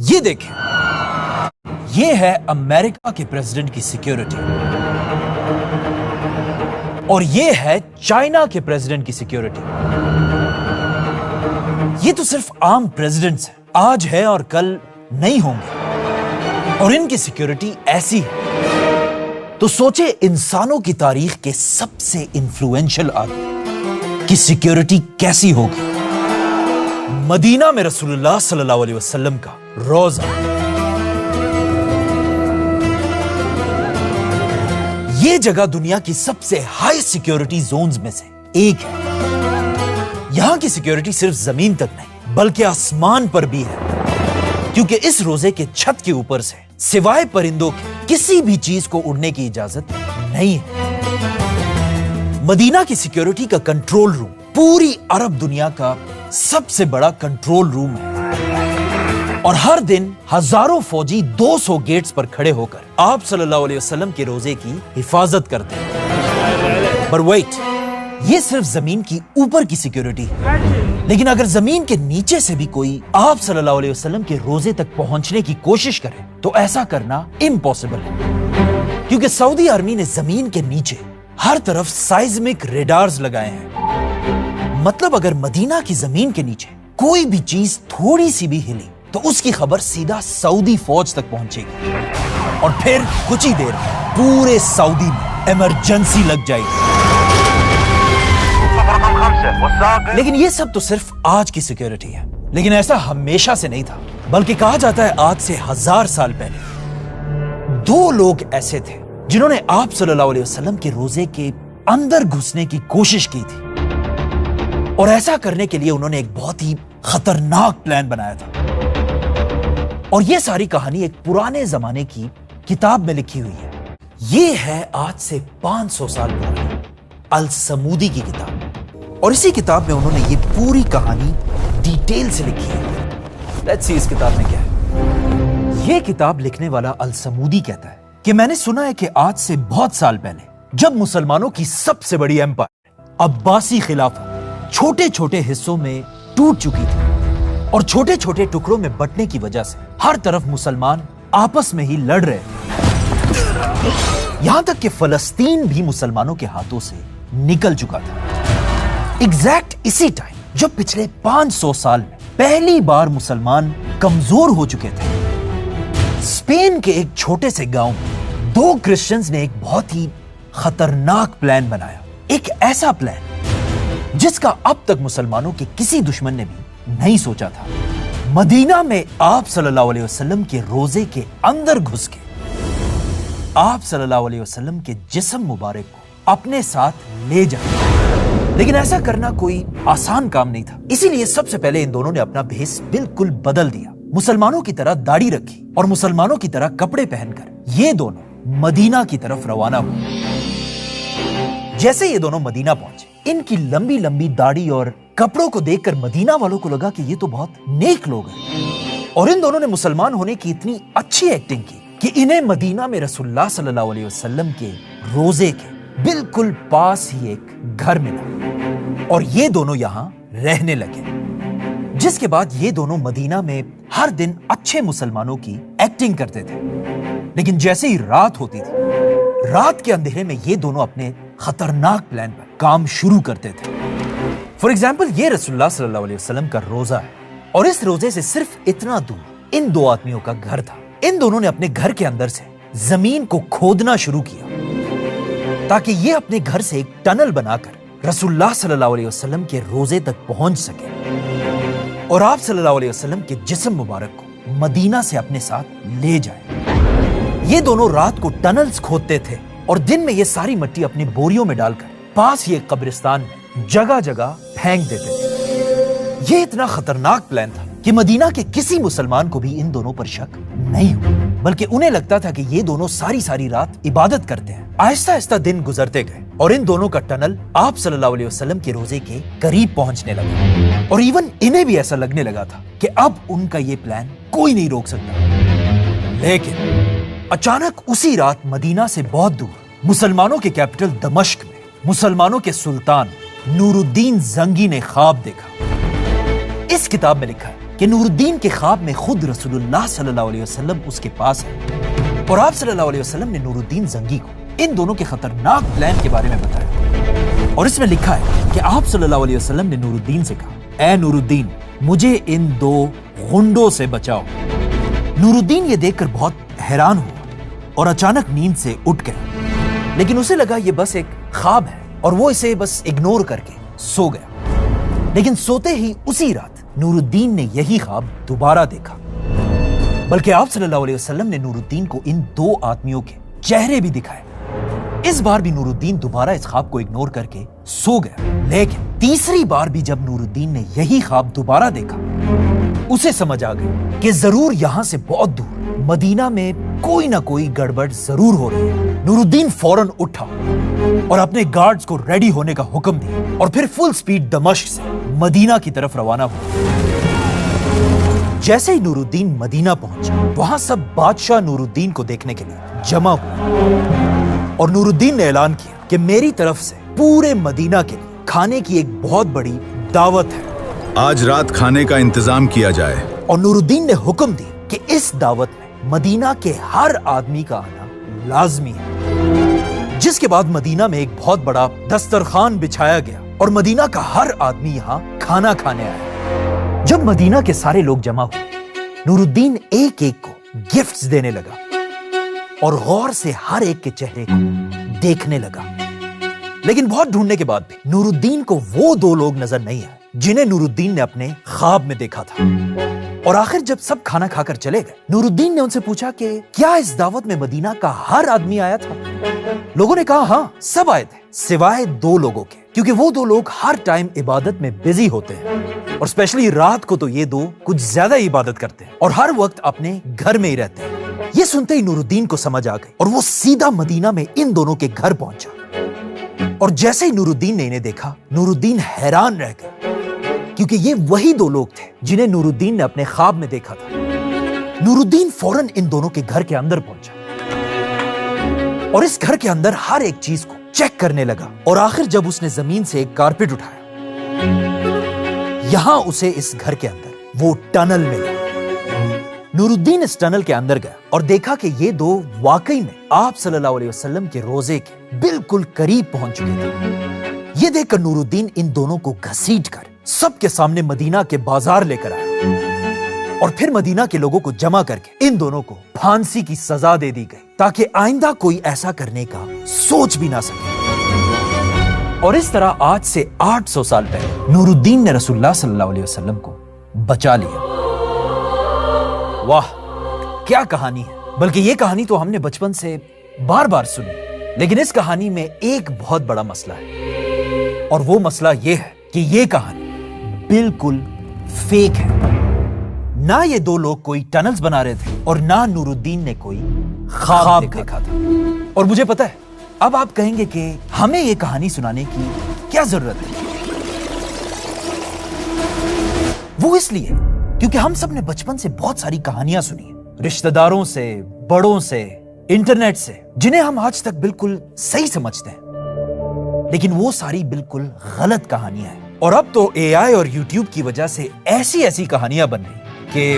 یہ دیکھیں، یہ ہے امریکہ کے پریزیڈنٹ کی سیکیورٹی اور یہ ہے چائنا کے پریزیڈنٹ کی سیکیورٹی۔ یہ تو صرف عام پریزیڈنٹس ہیں، آج ہے اور کل نہیں ہوں گے، اور ان کی سیکیورٹی ایسی ہے تو سوچے انسانوں کی تاریخ کے سب سے انفلوئنشل آدمی کی سیکیورٹی کیسی ہوگی۔ مدینہ میں رسول اللہ صلی اللہ علیہ وسلم کا روزہ، یہ جگہ دنیا کی سب سے ہائی سیکیورٹی زونز میں سے ایک ہے۔ یہاں کی سیکیورٹی صرف زمین تک نہیں بلکہ آسمان پر بھی ہے، کیونکہ اس روزے کے چھت کے اوپر سے سوائے پرندوں کے کسی بھی چیز کو اڑنے کی اجازت نہیں ہے۔ مدینہ کی سیکیورٹی کا کنٹرول روم پوری عرب دنیا کا سب سے بڑا کنٹرول روم ہے، اور ہر دن ہزاروں فوجی 200 گیٹس پر کھڑے ہو کر آپ صلی اللہ علیہ وسلم کے روزے کی حفاظت کرتے ہیں۔ پر ویٹ، یہ صرف زمین کی اوپر کی سیکیورٹی ہے، لیکن اگر زمین کے نیچے سے بھی کوئی آپ صلی اللہ علیہ وسلم کے روزے تک پہنچنے کی کوشش کرے تو ایسا کرنا امپاسبل ہے، کیونکہ سعودی آرمی نے زمین کے نیچے ہر طرف سائزمک ریڈارز لگائے ہیں۔ مطلب اگر مدینہ کی زمین کے نیچے کوئی بھی چیز تھوڑی سی بھی ہلی تو اس کی خبر سیدھا سعودی فوج تک پہنچے گی، اور پھر کچھ ہی دیر میں پورے سعودی میں ایمرجنسی لگ جائے گی۔ لیکن یہ سب تو صرف آج کی سیکیورٹی ہے، لیکن ایسا ہمیشہ سے نہیں تھا، بلکہ کہا جاتا ہے آج سے 1000 سال پہلے 2 لوگ ایسے تھے جنہوں نے آپ صلی اللہ علیہ وسلم کے روزے کے اندر گھسنے کی کوشش کی تھی، اور ایسا کرنے کے لیے انہوں نے ایک بہت ہی خطرناک پلان بنایا تھا۔ اور یہ ساری کہانی ایک پرانے زمانے کی کتاب میں لکھی ہوئی ہے۔ یہ ہے آج سے 500 سال پرانی السمودی کی کتاب، اور اسی کتاب میں انہوں نے یہ پوری کہانی ڈیٹیل سے لکھی ہے۔ لیٹس سی اس کتاب میں کیا ہے۔ یہ کتاب لکھنے والا السمودی کہتا ہے کہ میں نے سنا ہے کہ آج سے بہت سال پہلے جب مسلمانوں کی سب سے بڑی ایمپائر عباسی خلافت چھوٹے چھوٹے حصوں میں ٹوٹ چکی تھی، اور چھوٹے چھوٹے ٹکڑوں میں بٹنے کی وجہ سے ہر طرف مسلمان آپس میں ہی لڑ رہے تھے، یہاں تک کہ فلسطین بھی مسلمانوں کے ہاتھوں سے نکل چکا تھا۔ ایگزیکٹ اسی ٹائم جب پچھلے 500 سال میں پہلی بار مسلمان کمزور ہو چکے تھے، اسپین کے ایک چھوٹے سے گاؤں میں 2 کرسچنز نے ایک بہت ہی خطرناک پلان بنایا، ایک ایسا پلان جس کا اب تک مسلمانوں کے کسی دشمن نے بھی نہیں سوچا تھا۔ مدینہ میں آپ صلی اللہ علیہ وسلم کے روزے کے اندر گھس کے آپ صلی اللہ علیہ وسلم کے جسم مبارک کو اپنے ساتھ لے جائے، لیکن ایسا کرنا کوئی آسان کام نہیں تھا، اسی لیے سب سے پہلے ان دونوں نے اپنا بھیس بالکل بدل دیا، مسلمانوں کی طرح داڑھی رکھی اور مسلمانوں کی طرح کپڑے پہن کر یہ دونوں مدینہ کی طرف روانہ ہوئے۔ جیسے یہ دونوں مدینہ پہنچے، ان کی لمبی لمبی داڑھی اور کپڑوں کو دیکھ کر مدینہ والوں کو لگا کہ یہ تو بہت نیک لوگ ہیں، اور ان دونوں نے مسلمان ہونے کی اتنی اچھی ایکٹنگ کی کہ انہیں مدینہ میں رسول اللہ صلی اللہ علیہ وسلم کے روزے کے بالکل پاس ہی ایک گھر ملا، اور یہ دونوں یہاں رہنے لگے، جس کے بعد یہ دونوں مدینہ میں ہر دن اچھے مسلمانوں کی ایکٹنگ کرتے تھے، لیکن جیسے ہی رات ہوتی تھی، رات کے اندھیرے میں یہ دونوں اپنے خطرناک پلان پر کام شروع کرتے تھے۔ فار ایگزامپل، یہ رسول اللہ صلی اللہ علیہ وسلم کا روزہ ہے، اور اس روزے سے صرف اتنا دور ان 2 آدمیوں کا گھر تھا۔ ان دونوں نے اپنے گھر کے اندر سے زمین کو کھودنا شروع کیا تاکہ یہ اپنے گھر سے ایک ٹنل بنا کر رسول اللہ صلی اللہ علیہ وسلم کے روزے تک پہنچ سکے، اور آپ صلی اللہ علیہ وسلم کے جسم مبارک کو مدینہ سے اپنے ساتھ لے جائے۔ یہ دونوں رات کو ٹنلز کھودتے تھے اور دن میں یہ ساری مٹی اپنی بوریوں میں ڈال کر پاس ہی ایک قبرستان میں جگہ جگہ پھینک دیتے تھے۔ یہ اتنا خطرناک پلان تھا کہ مدینہ کے کسی مسلمان کو بھی ان دونوں پر شک نہیں ہوا، بلکہ انہیں لگتا تھا کہ یہ دونوں ساری رات عبادت کرتے ہیں۔ آہستہ آہستہ دن گزرتے گئے اور ان دونوں کا ٹنل آپ صلی اللہ علیہ وسلم کے روزے کے قریب پہنچنے لگا، اور ایون انہیں بھی ایسا لگنے لگا تھا کہ اب ان کا یہ پلان کوئی نہیں روک سکتا۔ لیکن اچانک اسی رات مدینہ سے بہت دور مسلمانوں کے کیپٹل دمشق میں مسلمانوں کے سلطان نور الدین زنگی نے خواب دیکھا۔ اس کتاب میں لکھا ہے کہ نور الدین کے خواب میں خود رسول اللہ صلی اللہ علیہ وسلم اس کے پاس ہے اور آپ صلی اللہ علیہ وسلم نے نور الدین زنگی کو ان دونوں کے خطرناک پلان کے بارے میں بتایا، اور اس میں لکھا ہے کہ آپ صلی اللہ علیہ وسلم نے نور الدین سے کہا، اے نور الدین مجھے ان 2 غنڈوں سے بچاؤ۔ نور الدین یہ دیکھ کر بہت حیران ہوا اور اچانک نیند سے اٹھ گیا، لیکن اسے لگا یہ بس ایک خواب ہے اور وہ اسے بس اگنور کر کے سو گیا۔ لیکن سوتے ہی اسی رات نور الدین نے یہی خواب دوبارہ دیکھا، بلکہ آپ صلی اللہ علیہ وسلم نے نور الدین کو ان 2 آدمیوں کے چہرے بھی دکھائے۔ اس بار بھی نور الدین دوبارہ اس خواب کو اگنور کر کے سو گیا، لیکن تیسری بار بھی جب نور الدین نے یہی خواب دوبارہ دیکھا، اسے سمجھ آ گئی کہ ضرور یہاں سے بہت دور مدینہ میں کوئی نہ کوئی گڑبڑ ضرور ہو رہی ہے۔ نور الدین فوراً اٹھا اور اپنے گارڈز کو ریڈی ہونے کا حکم دیا اور پھر فل سپیڈ دمشق سے مدینہ کی طرف روانہ ہوا۔ جیسے ہی نور الدین مدینہ پہنچا، وہاں سب بادشاہ نور الدین کو دیکھنے کے لیے جمع ہوئے اور نور الدین نے اعلان کیا کہ میری طرف سے پورے مدینہ کے لیے کھانے کی ایک بہت بڑی دعوت ہے، آج رات کھانے کا انتظام کیا جائے۔ اور نور الدین نے حکم دی کہ اس دعوت میں مدینہ کے ہر آدمی کا آنا لازمی ہے، جس کے بعد مدینہ میں ایک بہت بڑا دسترخوان بچھایا گیا اور مدینہ کا ہر آدمی یہاں کھانا کھانے آیا۔ جب مدینہ کے سارے لوگ جمع ہوئے، نور الدین ایک ایک کو گفٹس دینے لگا اور غور سے ہر ایک کے چہرے کو دیکھنے لگا، لیکن بہت ڈھونڈنے کے بعد بھی نور الدین کو وہ 2 لوگ نظر نہیں آئے جنہیں نور الدین نے اپنے خواب میں دیکھا تھا۔ اور آخر جب سب کھانا کھا کر چلے گئے، نور الدین نے ان سے پوچھا کہ کیا اس دعوت میں مدینہ کا ہر آدمی آیا تھا؟ لوگوں نے کہا ہاں، سب آئے تھے سوائے 2 لوگوں کے، کیونکہ وہ 2 لوگ ہر ٹائم عبادت میں بزی ہوتے ہیں، اور اسپیشلی رات کو تو یہ 2 کچھ زیادہ ہی عبادت کرتے ہیں اور ہر وقت اپنے گھر میں ہی رہتے ہیں۔ یہ سنتے ہی نور الدین کو سمجھ آ گئی اور وہ سیدھا مدینہ میں ان دونوں کے گھر پہنچا، اور جیسے ہی نور الدین نے انہیں دیکھا، نور الدین حیران رہ گئے، کیونکہ یہ وہی 2 لوگ تھے جنہیں نور الدین نے اپنے خواب میں دیکھا تھا۔ نور الدین فوراً ان دونوں کے گھر کے اندر پہنچا اور اس گھر کے اندر ہر ایک چیز کو چیک کرنے لگا، اور آخر جب اس نے زمین سے ایک کارپیٹ اٹھایا، یہاں اسے اس گھر کے اندر وہ ٹنل ملا۔ نور الدین اس ٹنل کے اندر گیا اور دیکھا کہ یہ 2 واقعی میں آپ صلی اللہ علیہ وسلم کے روزے کے بالکل قریب پہنچ چکے تھے۔ یہ دیکھ کر نور الدین ان دونوں کو گھسیٹ کر سب کے سامنے مدینہ کے بازار لے کر آیا، اور پھر مدینہ کے لوگوں کو جمع کر کے ان دونوں کو پھانسی کی سزا دے دی گئی تاکہ آئندہ کوئی ایسا کرنے کا سوچ بھی نہ سکے۔ اور اس طرح آج سے 800 سال پہلے نور الدین نے رسول اللہ صلی اللہ علیہ وسلم کو بچا لیا۔ واہ کیا کہانی ہے! بلکہ یہ کہانی تو ہم نے بچپن سے بار بار سنی، لیکن اس کہانی میں ایک بہت بڑا مسئلہ ہے، اور وہ مسئلہ یہ ہے کہ یہ کہانی بالکل فیک ہے۔ نہ یہ 2 لوگ کوئی ٹنلز بنا رہے تھے اور نہ نور الدین نے کوئی خواب دیکھا تھا۔ اور مجھے پتا ہے اب آپ کہیں گے کہ ہمیں یہ کہانی سنانے کی کیا ضرورت ہے؟ وہ اس لیے کیونکہ ہم سب نے بچپن سے بہت ساری کہانیاں سنی ہیں، رشتہ داروں سے، بڑوں سے، انٹرنیٹ سے، جنہیں ہم آج تک بالکل صحیح سمجھتے ہیں، لیکن وہ ساری بالکل غلط کہانیاں ہیں۔ اور اب تو اے آئی اور یوٹیوب کی وجہ سے ایسی کہانیاں بن رہی کہ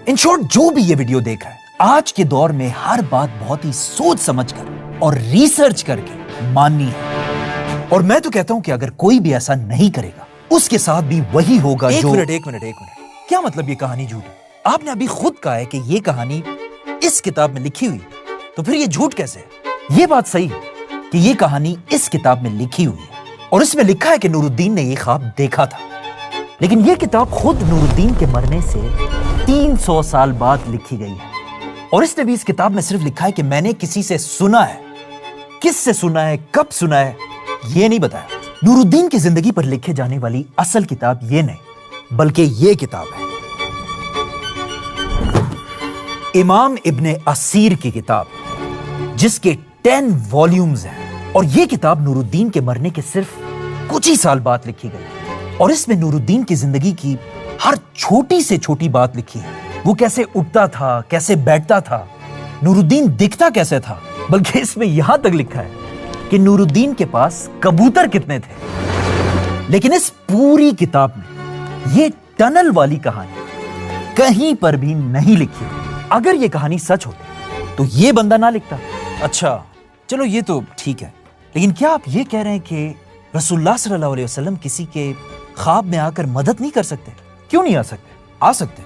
ان شارٹ جو بھی یہ ویڈیو دیکھ رہا ہے، آج کے دور میں ہر بات بہت ہی سوچ سمجھ کر اور ریسرچ کر کے ماننی ہے۔ اور میں تو کہتا ہوں کہ اگر کوئی بھی ایسا نہیں کرے گا، اس کے ساتھ بھی وہی ہوگا جو… ایک منٹ کیا مطلب یہ کہانی جھوٹ ہے؟ آپ نے ابھی خود کہا ہے کہ یہ کہانی اس کتاب میں لکھی ہوئی، تو پھر یہ جھوٹ کیسے ہے؟ یہ بات صحیح ہے کہ یہ کہانی اس کتاب میں لکھی ہوئی ہے، اور اس میں لکھا ہے کہ نور الدین نے یہ خواب دیکھا تھا، لیکن یہ کتاب خود نور الدین کے مرنے سے 300 سال بعد لکھی گئی ہے، اور اس نے بھی اس کتاب میں صرف لکھا ہے کہ میں نے کسی سے سنا ہے۔ کس سے سنا ہے، کب سنا ہے، یہ نہیں بتایا۔ نور الدین کی زندگی پر لکھے جانے والی اصل کتاب یہ نہیں، بلکہ یہ کتاب ہے امام ابن اسیر کی کتاب، جس کے 10 والیومز ہیں، اور یہ کتاب نور الدین کے مرنے کے صرف کچھ ہی سال بعد لکھی گئی، اور اس میں نور الدین کی زندگی کی ہر چھوٹی سے چھوٹی بات لکھی ہے۔ وہ کیسے اٹھتا تھا، کیسے بیٹھتا تھا، نور الدین دکھتا کیسے تھا، بلکہ اس میں یہاں تک لکھا ہے کہ نور الدین کے پاس کبوتر کتنے تھے۔ لیکن اس پوری کتاب میں یہ ٹنل والی کہانی کہیں پر بھی نہیں لکھی. اگر یہ کہانی سچ ہوتی تو یہ بندہ نہ لکھتا. اچھا چلو یہ تو ٹھیک ہے، لیکن کیا آپ یہ کہہ رہے ہیں کہ رسول اللہ صلی اللہ علیہ وسلم کسی کے خواب میں آ کر مدد نہیں کر سکتے؟ کیوں نہیں آ سکتے؟ آ سکتے،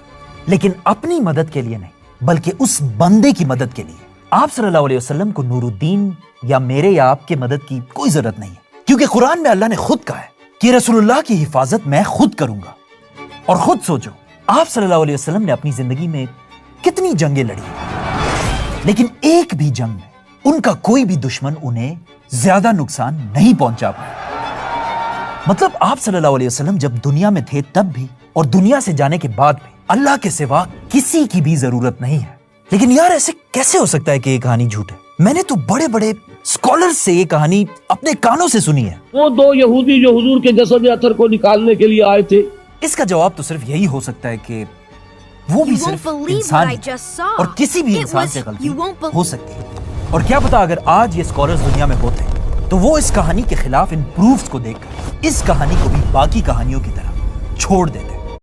لیکن اپنی مدد کے لیے نہیں، بلکہ اس بندے کی مدد کے لیے. آپ صلی اللہ علیہ وسلم کو نور الدین یا میرے یا آپ کے مدد کی کوئی ضرورت نہیں ہے، کیونکہ قرآن میں اللہ نے خود کہا ہے کہ رسول اللہ کی حفاظت میں خود کروں گا. اور خود سوچو، آپ صلی اللہ علیہ وسلم نے اپنی زندگی میں کتنی جنگیں لڑی، لیکن ایک بھی جنگ میں ان کا کوئی بھی دشمن انہیں زیادہ نقصان نہیں پہنچا پایا. مطلب آپ صلی اللہ علیہ وسلم جب دنیا میں تھے تب بھی اور دنیا سے جانے کے بعد بھی اللہ کے سوا کسی کی بھی ضرورت نہیں ہے. لیکن یار ایسے کیسے ہو سکتا ہے کہ یہ کہانی جھوٹ ہے؟ میں نے تو بڑے بڑے اسکالرز سے یہ کہانی اپنے کانوں سے سنی ہے. وہ دو یہودی جو حضور کے جسد اطہر کو نکالنے کے لیے آئے تھے، اس کا جواب تو صرف یہی ہو سکتا ہے کہ وہ بھی صرف انسان ہے اور کسی بھی انسان سے غلطی ہو سکتی ہے. اور کیا پتا اگر آج یہ اسکالرز دنیا میں ہوتے تو وہ اس کہانی کے خلاف ان پروفز کو دیکھ کر اس کہانی کو بھی باقی کہانیوں کی طرح چھوڑ دیتے.